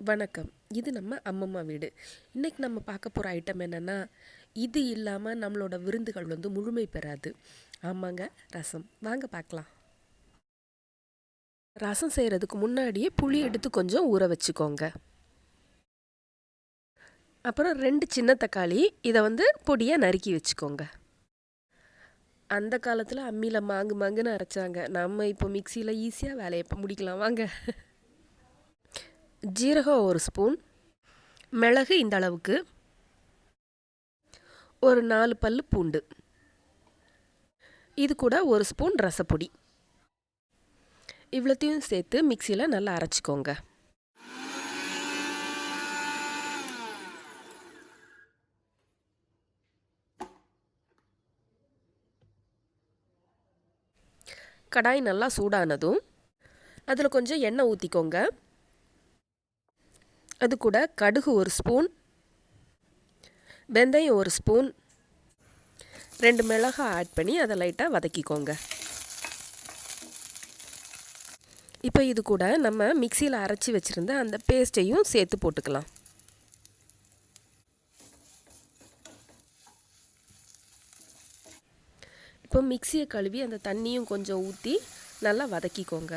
வணக்கம். இது நம்ம அம்மம்மா வீடு. இன்றைக்கி நம்ம பார்க்க போகிற ஐட்டம் என்னென்னா, இது இல்லாமல் நம்மளோட விருந்துகள் முழுமை பெறாது. ஆமாங்க, ரசம். வாங்க பார்க்கலாம். ரசம் செய்கிறதுக்கு முன்னாடியே புளி எடுத்து கொஞ்சம் ஊற வச்சுக்கோங்க. அப்புறம் 2 சின்ன தக்காளி, இதை பொடியாக நறுக்கி வச்சுக்கோங்க. அந்த காலத்தில் அம்மியில் மாங்குன்னு அரைச்சாங்க. நம்ம இப்போ மிக்சியில் ஈஸியாக வேலையை முடிக்கலாம். வாங்க. ஜீரகம் 1 ஸ்பூன், மிளகு இந்த அளவுக்கு, ஒரு 4 பல்லு பூண்டு, இது கூட 1 ஸ்பூன் ரசப்பொடி. இவ்வளோத்தையும் சேர்த்து மிக்சியில் நல்லா அரைச்சிக்கோங்க. கடாய் நல்லா சூடானதும் அதில் கொஞ்சம் எண்ணெய் ஊற்றிக்கோங்க. அது கூட கடுகு 1 ஸ்பூன், வெந்தயம் 1 ஸ்பூன், 2 மிளகாய் ஆட் பண்ணி அதை லைட்டாக வதக்கிக்கோங்க. இப்போ இது கூட நம்ம மிக்சியில் அரைச்சி வச்சுருந்த அந்த பேஸ்ட்டையும் சேர்த்து போட்டுக்கலாம். இப்போ மிக்சியை கழுவி அந்த தண்ணியும் கொஞ்சம் ஊற்றி நல்லா வதக்கிக்கோங்க.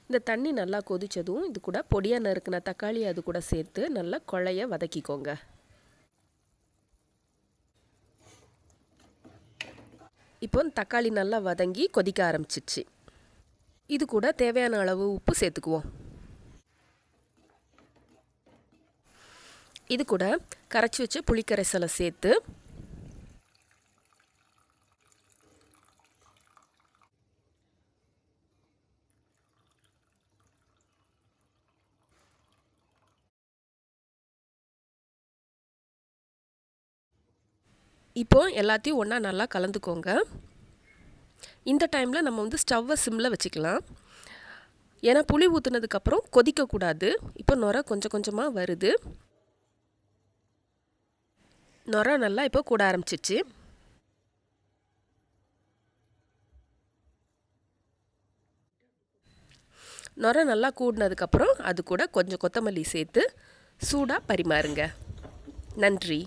இந்த தண்ணி நல்லா கொதித்ததும் இது கூட பொடியாக நறுக்கின தக்காளி அது கூட சேர்த்து நல்லா குழைய வதக்கிக்கோங்க. இப்போ தக்காளி நல்லா வதங்கி கொதிக்க ஆரம்பிச்சிச்சு. இது கூட தேவையான அளவு உப்பு சேர்த்துக்குவோம். இது கூட கரைச்சி வச்சு புளிக்கரைசலை சேர்த்து இப்போ எல்லாத்தையும் ஒன்றா நல்லா கலந்துக்கோங்க. இந்த டைமில் நம்ம ஸ்டவ்வை சிம்மில் வச்சுக்கலாம். ஏன்னா புளி ஊற்றுனதுக்கப்புறம் கொதிக்கக்கூடாது. இப்போ நுரை கொஞ்சம் கொஞ்சமாக வருது. நுரை நல்லா இப்போ கூட ஆரம்பிச்சிச்சு. நுரை நல்லா கூடினதுக்கப்புறம் அது கூட கொஞ்சம் கொத்தமல்லி சேர்த்து சூடாக பரிமாறுங்க. நன்றி.